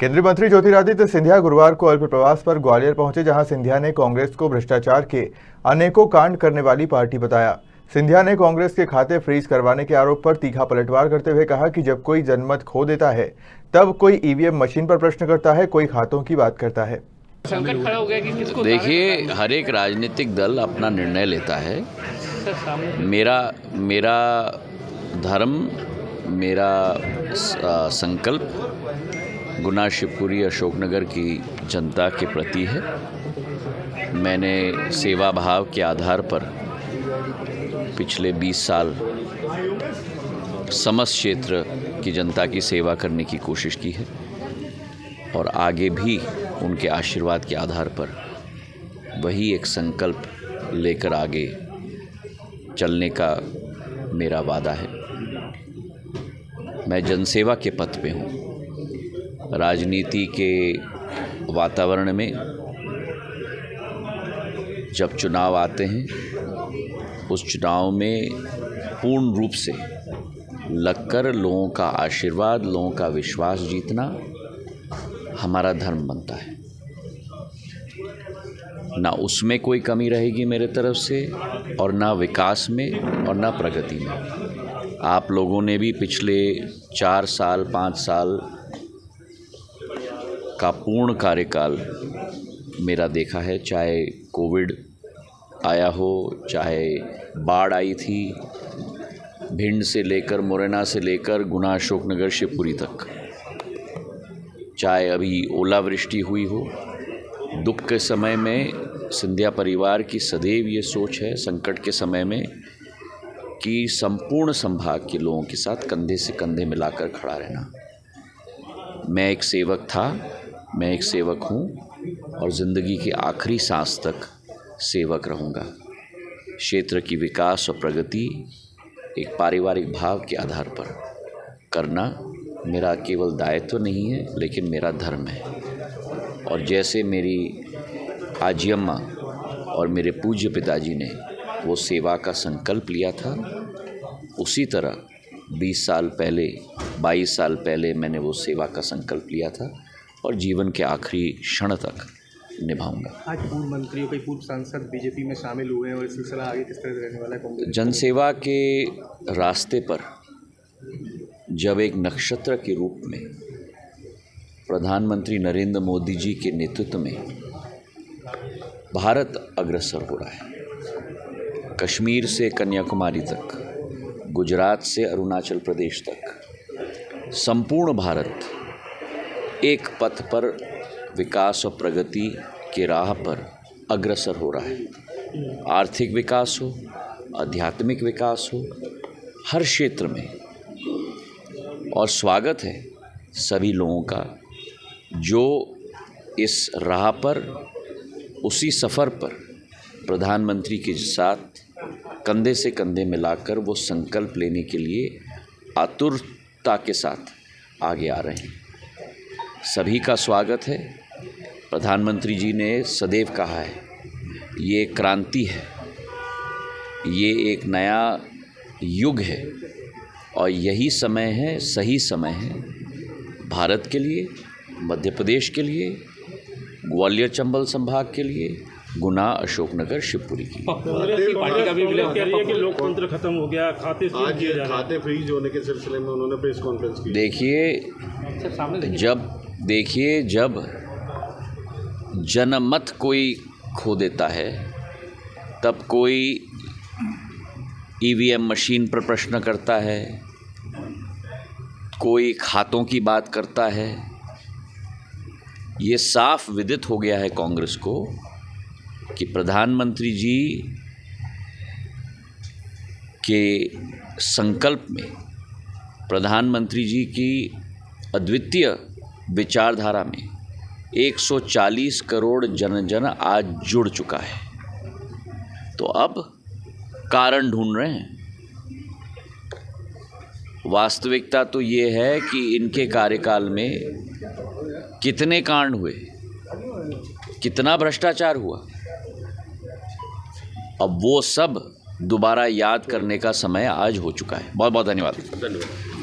केंद्रीय मंत्री ज्योतिरादित्य सिंधिया गुरुवार को अल्प प्रवास पर ग्वालियर पहुंचे, जहां सिंधिया ने कांग्रेस को भ्रष्टाचार के अनेकों कांड करने वाली पार्टी बताया। सिंधिया ने कांग्रेस के खाते फ्रीज करवाने के आरोप पर तीखा पलटवार करते हुए कहा कि जब कोई जनमत खो देता है तब कोई ईवीएम मशीन पर प्रश्न करता है, कोई खातों की बात करता है। संकट खड़ा हो गया कि किसको देखिए, हर एक राजनीतिक दल अपना निर्णय लेता है। मेरा धर्म, मेरा संकल्प गुना शिवपुरी अशोकनगर की जनता के प्रति है। मैंने सेवा भाव के आधार पर पिछले 20 साल समस्त क्षेत्र की जनता की सेवा करने की कोशिश की है और आगे भी उनके आशीर्वाद के आधार पर वही एक संकल्प लेकर आगे चलने का मेरा वादा है। मैं जनसेवा के पथ पे हूँ। राजनीति के वातावरण में जब चुनाव आते हैं, उस चुनाव में पूर्ण रूप से लगकर लोगों का आशीर्वाद, लोगों का विश्वास जीतना हमारा धर्म बनता है। ना उसमें कोई कमी रहेगी मेरे तरफ से, और ना विकास में और ना प्रगति में। आप लोगों ने भी पिछले 4 साल 5 साल का पूर्ण कार्यकाल मेरा देखा है। चाहे कोविड आया हो, चाहे बाढ़ आई थी, भिंड से लेकर मुरैना से लेकर गुना अशोकनगर शिवपुरी तक, चाहे अभी ओलावृष्टि हुई हो। दुख के समय में सिंधिया परिवार की सदैव ये सोच है, संकट के समय में, कि संपूर्ण संभाग के लोगों के साथ कंधे से कंधे मिलाकर खड़ा रहना। मैं एक सेवक था, मैं एक सेवक हूँ और ज़िंदगी की आखिरी सांस तक सेवक रहूँगा। क्षेत्र की विकास और प्रगति एक पारिवारिक भाव के आधार पर करना मेरा केवल दायित्व नहीं है, लेकिन मेरा धर्म है। और जैसे मेरी आजी अम्मा और मेरे पूज्य पिताजी ने वो सेवा का संकल्प लिया था, उसी तरह 20 साल पहले, 22 साल पहले मैंने वो सेवा का संकल्प लिया था और जीवन के आखिरी क्षण तक निभाऊंगा। आज पूर्व मंत्रियों कई पूर्व सांसद बीजेपी में शामिल हुए हैं और इस सिलसिला आगे किस तरह से रहने वाला है कांग्रेस? जनसेवा के रास्ते पर जब एक नक्षत्र के रूप में प्रधानमंत्री नरेंद्र मोदी जी के नेतृत्व में भारत अग्रसर हो रहा है, कश्मीर से कन्याकुमारी तक, गुजरात से अरुणाचल प्रदेश तक, संपूर्ण भारत एक पथ पर विकास और प्रगति के राह पर अग्रसर हो रहा है। आर्थिक विकास हो, आध्यात्मिक विकास हो, हर क्षेत्र में। और स्वागत है सभी लोगों का जो इस राह पर, उसी सफ़र पर प्रधानमंत्री के साथ कंधे से कंधे मिलाकर वो संकल्प लेने के लिए आतुरता के साथ आगे आ रहे हैं। सभी का स्वागत है। प्रधानमंत्री जी ने सदैव कहा है, ये क्रांति है, ये एक नया युग है और यही समय है, सही समय है भारत के लिए, मध्य प्रदेश के लिए, ग्वालियर चंबल संभाग के लिए, गुना अशोकनगर शिवपुरी की। कांग्रेस की पार्टी का भी विलय कह रही है कि लोकतंत्र खत्म हो गया, खाते फ्रीज होने के सिलसिले में उन्होंने प्रेस कॉन्फ्रेंस की। देखिए, जब जनमत कोई खो देता है तब कोई ईवीएम मशीन पर प्रश्न करता है, कोई खातों की बात करता है। ये साफ विदित हो गया है कांग्रेस को कि प्रधानमंत्री जी के संकल्प में, प्रधानमंत्री जी की अद्वितीय विचारधारा में 140 करोड़ जन आज जुड़ चुका है। तो अब कारण ढूंढ रहे हैं। वास्तविकता तो ये है कि इनके कार्यकाल में कितने कांड हुए, कितना भ्रष्टाचार हुआ। अब वो सब दोबारा याद करने का समय आज हो चुका है। बहुत बहुत धन्यवाद।